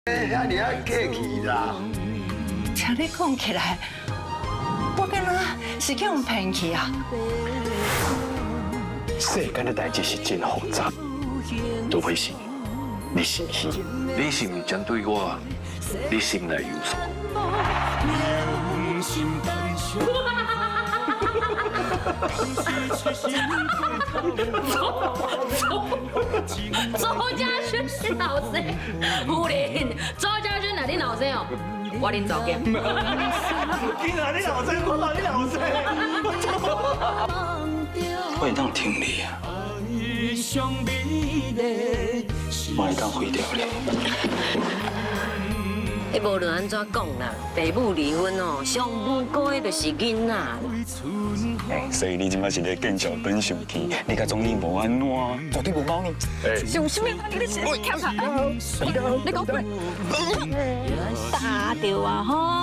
遐尼啊客气啦。听你讲起来，我感觉是叫人骗去啊。世间的代志是真复杂，除非是你心虚，你是唔是针对我？你心内有数。周家轩是老师，夫人，周家轩哪里老师哦？我恁早见。你哪里老师？我哪里老师？我会当听你啊，我会当毁掉你。迄无论安怎讲啦，父母离婚哦，上不过的就是囡仔。所以你即摆是咧见笑本上天，你甲总理无安怎？绝对无猫呢。上什么你咧跳下？你讲对，打掉啊吼！